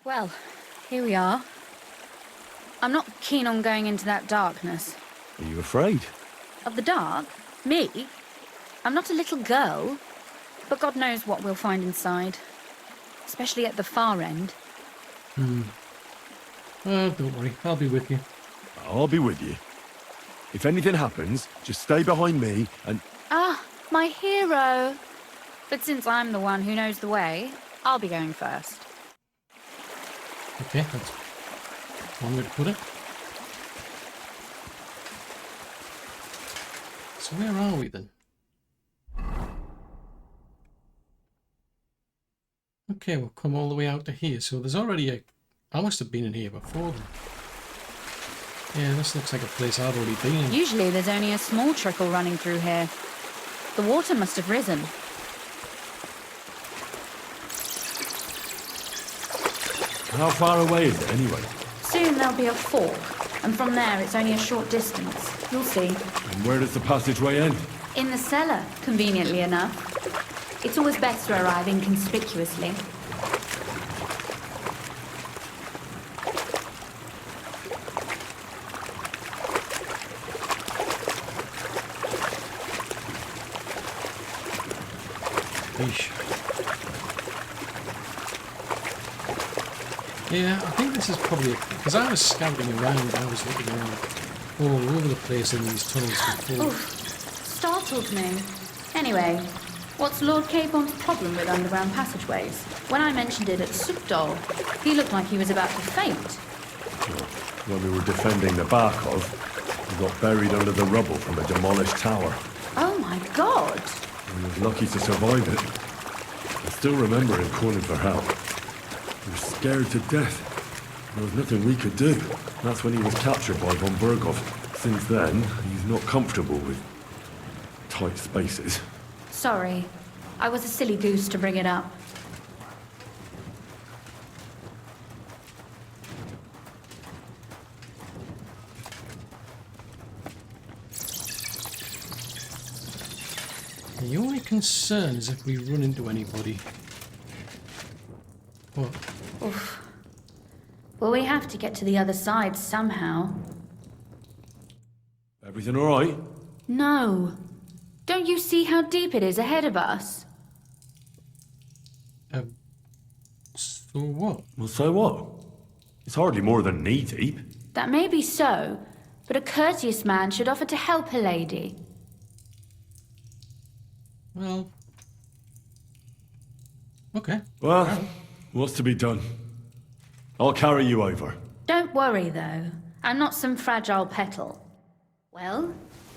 Well, here we are. I'm not keen on going into that darkness. Are you afraid? Of the dark? Me? I'm not a little girl. But God knows what we'll find inside. Especially at the far end. Oh, don't worry. I'll be with you. I'll be with you. If anything happens, just stay behind me and... Ah, my hero. But since I'm the one who knows the way, I'll be going first. Okay, that's one way to put it. So where are we then? Okay, we'll come all the way out to here. So there's already a... I must have been in here before then. Yeah, this looks like a place I've already been in. Usually there's only a small trickle running through here. The water must have risen. How far away is it anyway? Soon there'll be a fork, and from there it's only a short distance. You'll see. And where does the passageway end? In the cellar, conveniently enough. It's always best to arrive inconspicuously. Yeah, I think this is probably... Because I was scouting around, I was looking around all over the place in these tunnels before. Oof, startled me. Anyway, what's Lord Capon's problem with underground passageways? When I mentioned it at Sukdol, he looked like he was about to faint. When we were defending the Barkov, we got buried under the rubble from a demolished tower. Oh my god! We were lucky to survive it. I still remember him calling for help. We were scared to death. There was nothing we could do. That's when he was captured by Von Bergov. Since then, he's not comfortable with tight spaces. Sorry. I was a silly goose to bring it up. The only concern is if we run into anybody. What? Oof. Well, we have to get to the other side somehow. Everything all right? No. Don't you see how deep it is ahead of us? So what? Well, so what? It's hardly more than knee deep. That may be so, but a courteous man should offer to help a lady. Well... Okay. Well, what's to be done? I'll carry you over. Don't worry, though. I'm not some fragile petal. Well,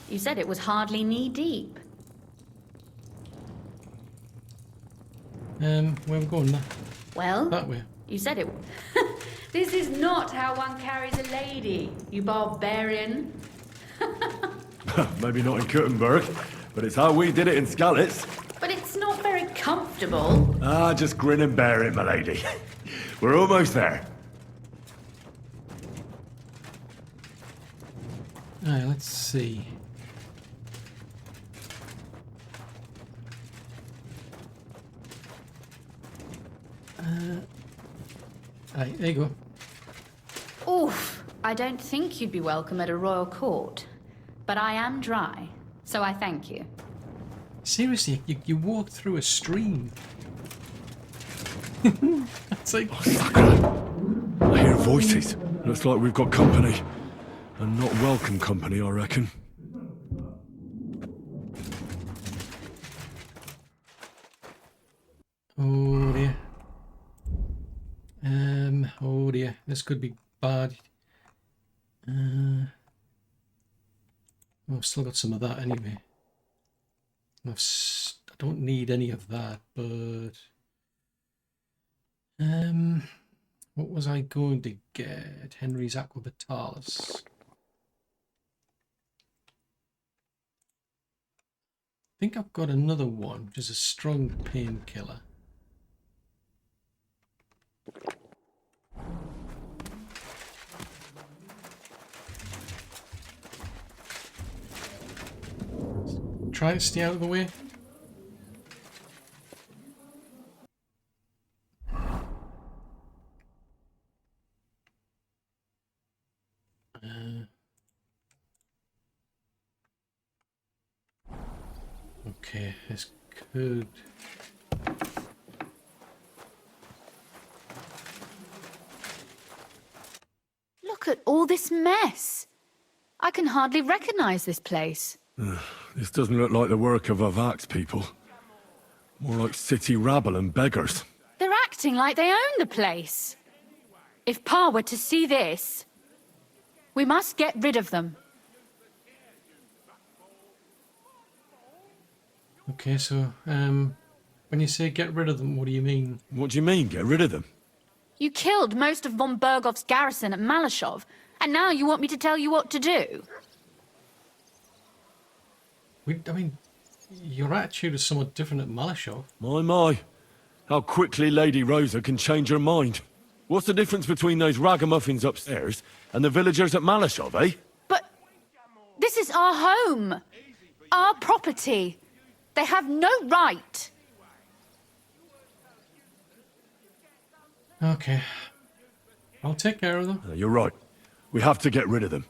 you said it was hardly knee-deep. Where are we going now? Well, That way. you said it... This is not how one carries a lady, you barbarian. Maybe not in Kuttenberg, but it's how we did it in Skalitz. But it's not very comfortable. Ah, just grin and bear it, my lady. We're almost there. Alright, let's see. Right, there you go. Oof, I don't think you'd be welcome at a royal court. But I am dry, so I thank you. Seriously, you walked through a stream. It's like... I hear voices. Looks like we've got company. And not welcome company, I reckon. Oh dear. Oh dear. This could be bad. I've still got some of that anyway. I don't need any of that, but... what was I going to get? Henry's Aquavitalis. I think I've got another one, which is a strong painkiller. Try and stay out of the way. Okay, this could... Look at all this mess. I can hardly recognize this place. This doesn't look like the work of Avax people. More like city rabble and beggars. They're acting like they own the place. If Pa were to see this, we must get rid of them. Okay, so, when you say get rid of them, what do you mean? What do you mean, get rid of them? You killed most of von Bergov's garrison at Malashov, and now you want me to tell you what to do? I mean, your attitude is somewhat different at Malashov. My. How quickly Lady Rosa can change her mind. What's the difference between those ragamuffins upstairs and the villagers at Malashov, eh? But this is our home. Our property. They have no right. Okay. I'll take care of them. You're right. We have to get rid of them.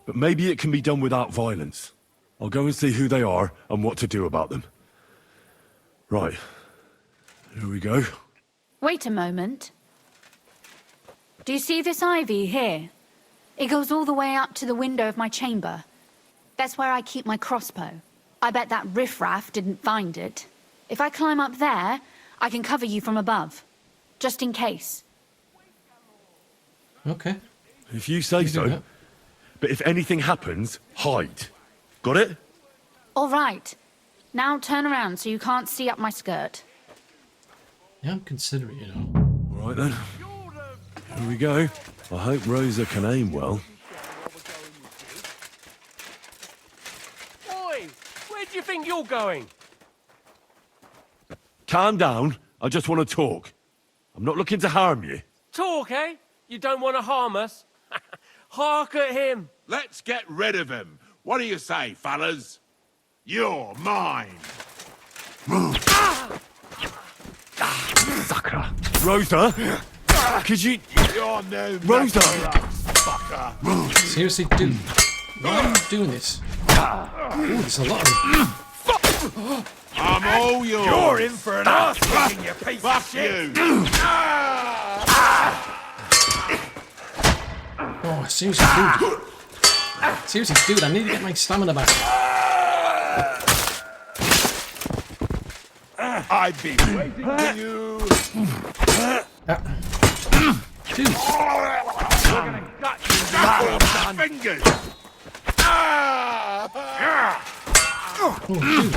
But maybe it can be done without violence. I'll go and see who they are and what to do about them. Right. Here we go. Wait a moment. Do you see this ivy here? It goes all the way up to the window of my chamber. That's where I keep my crossbow. I bet that riffraff didn't find it. If I climb up there, I can cover you from above. Just in case. Okay. If you say so. But if anything happens, hide. Got it? All right. Now turn around so you can't see up my skirt. Yeah, I'm considering, you know. All right then. Here we go. I hope Rosa can aim well. Oi! Where do you think you're going? Calm down. I just want to talk. I'm not looking to harm you. Talk, eh? You don't want to harm us? Hark at him. Let's get rid of him. What do you say, fellas? You're mine. Sucker. Rosa? Could you... You're no Rosa! fucker. Seriously, dude. Why are you doing this? Ooh, there's a lot of them. I'm all yours. You're in for an ass kicking, you piece of shit. Oh, seriously, dude. Seriously, dude, I need to get my stamina back. I've been waiting for you. Dude. We're gonna gut you with my fingers. Oh, dude.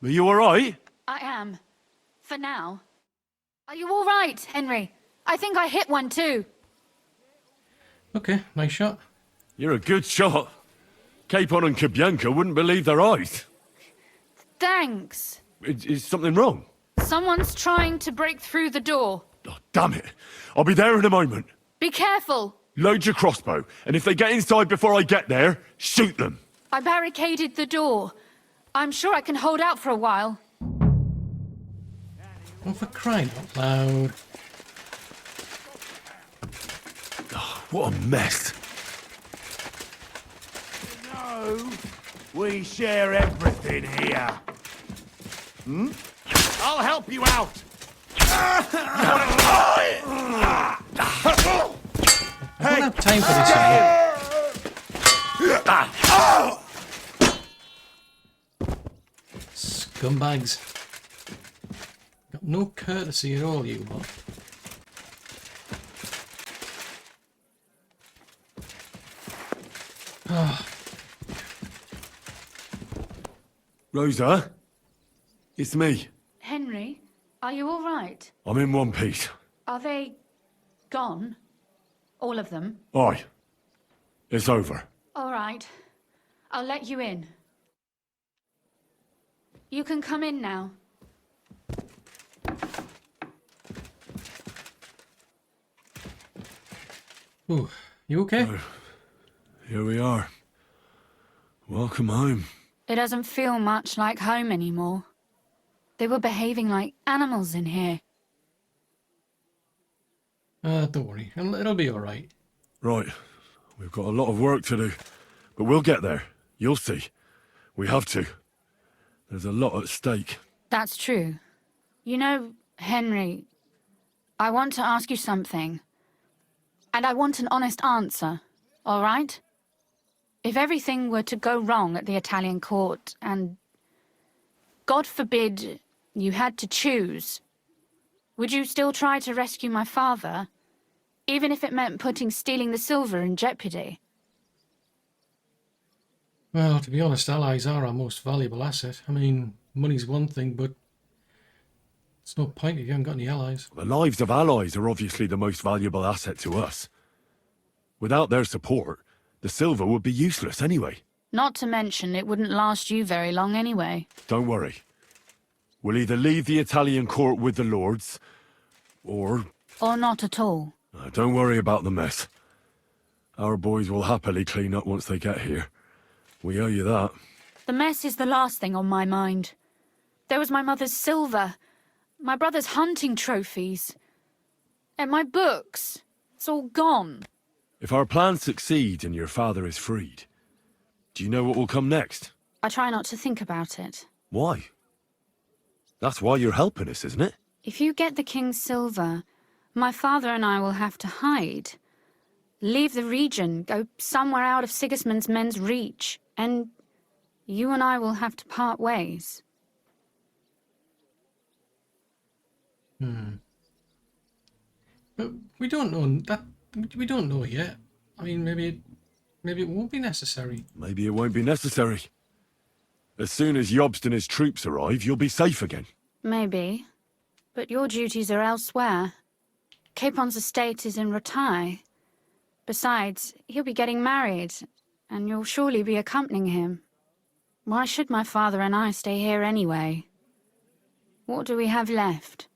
Are you alright? I am. For now. Are you all right, Henry? I think I hit one too. Okay, nice shot. You're a good shot. Capon and Kabianka wouldn't believe their eyes. Thanks. Is something wrong? Someone's trying to break through the door. Oh, damn it. I'll be there in a moment. Be careful. Load your crossbow, and if they get inside before I get there, shoot them. I barricaded the door. I'm sure I can hold out for a while. Oh, for crying out loud. Oh, what a mess. No, we share everything here. Hmm? I'll help you out. I don't have time for this anymore. Scumbags. Got no courtesy at all, you lot. Rosa? It's me. Henry, are you all right? I'm in one piece. Are they gone? All of them? Aye. It's over. All right. I'll let you in. You can come in now. Ooh, you okay? Here we are. Welcome home. It doesn't feel much like home anymore. They were behaving like animals in here. Don't worry. It'll be alright. Right. We've got a lot of work to do. But we'll get there. You'll see. We have to. There's a lot at stake. That's true. You know, Henry, I want to ask you something. And I want an honest answer, all right? If everything were to go wrong at the Italian court and, God forbid, you had to choose, would you still try to rescue my father, even if it meant putting stealing the silver in jeopardy? Well, to be honest, allies are our most valuable asset. I mean, money's one thing, but it's no point if you haven't got any allies. The lives of allies are obviously the most valuable asset to us. Without their support, the silver would be useless anyway. Not to mention, it wouldn't last you very long anyway. Don't worry. We'll either leave the Italian court with the lords, or not at all. Don't worry about the mess. Our boys will happily clean up once they get here. We owe you that. The mess is the last thing on my mind. There was my mother's silver, my brother's hunting trophies, and my books. It's all gone. If our plan succeeds and your father is freed, do you know what will come next? I try not to think about it. Why? That's why you're helping us, isn't it? If you get the king's silver, my father and I will have to hide. Leave the region, go somewhere out of Sigismund's men's reach, and you and I will have to part ways. But we don't know that. We don't know yet. I mean, maybe it won't be necessary. Maybe it won't be necessary. As soon as Jobst and his troops arrive, you'll be safe again. Maybe. But your duties are elsewhere. Capon's estate is in Retaille. Besides, he'll be getting married, and you'll surely be accompanying him. Why should my father and I stay here anyway? What do we have left?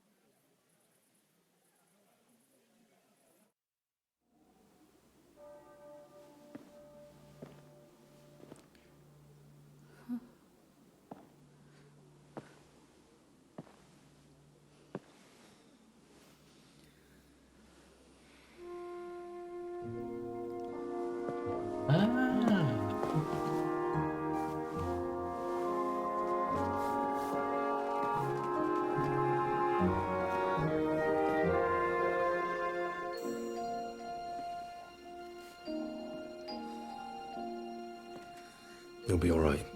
You'll be all right.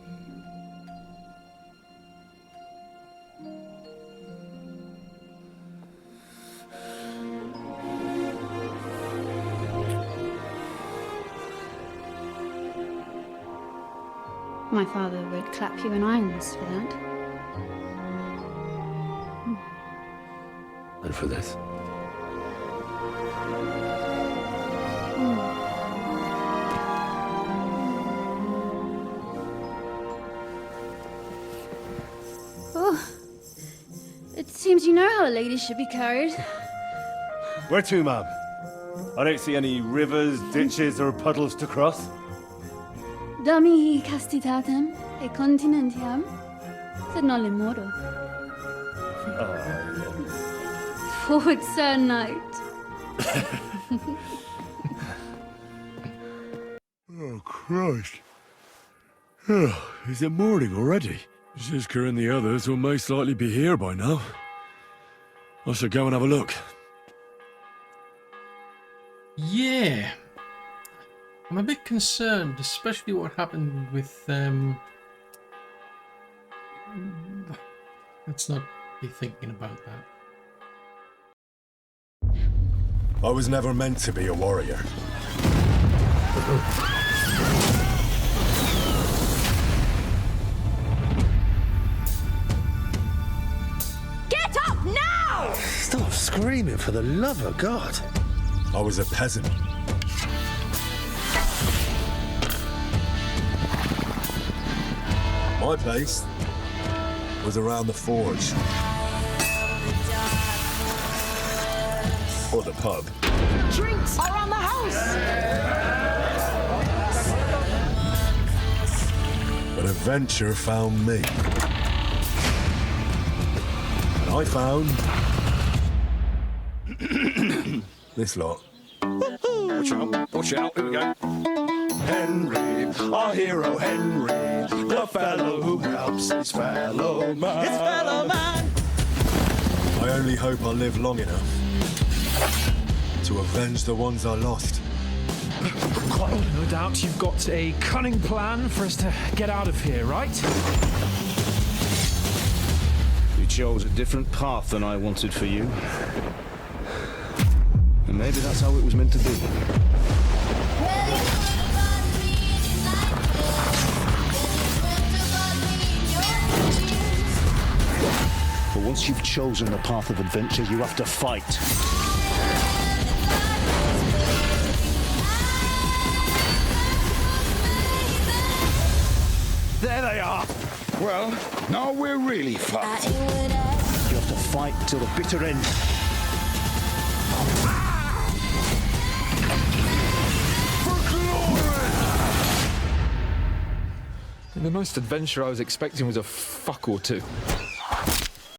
My father would clap you in irons for that. And for this? Oh, it seems you know how a lady should be carried. Where to, ma'am? I don't see any rivers, ditches, or puddles to cross. Da mihi castitatem e continentiam, sed non moro. Forward, Sir Knight. Oh, Christ. Oh, is it morning already? Zizka and the others will most likely be here by now. I should go and have a look. Yeah. I'm a bit concerned, especially what happened with, let's not be thinking about that. I was never meant to be a warrior. Get up now! Stop screaming, for the love of God. I was a peasant. My place was around the forge. Or the pub. Drinks around the house! But adventure found me. And I found... this lot. Watch out, here we go. Henry, our hero Henry, the fellow who helps his fellow man. His fellow man! I only hope I live long enough to avenge the ones I lost. No doubt you've got a cunning plan for us to get out of here, right? You chose a different path than I wanted for you. And maybe that's how it was meant to be. But once you've chosen the path of adventure, you have to fight. There they are. Well, now we're really fucked. You have to fight till the bitter end. The most adventure I was expecting was a fuck or two.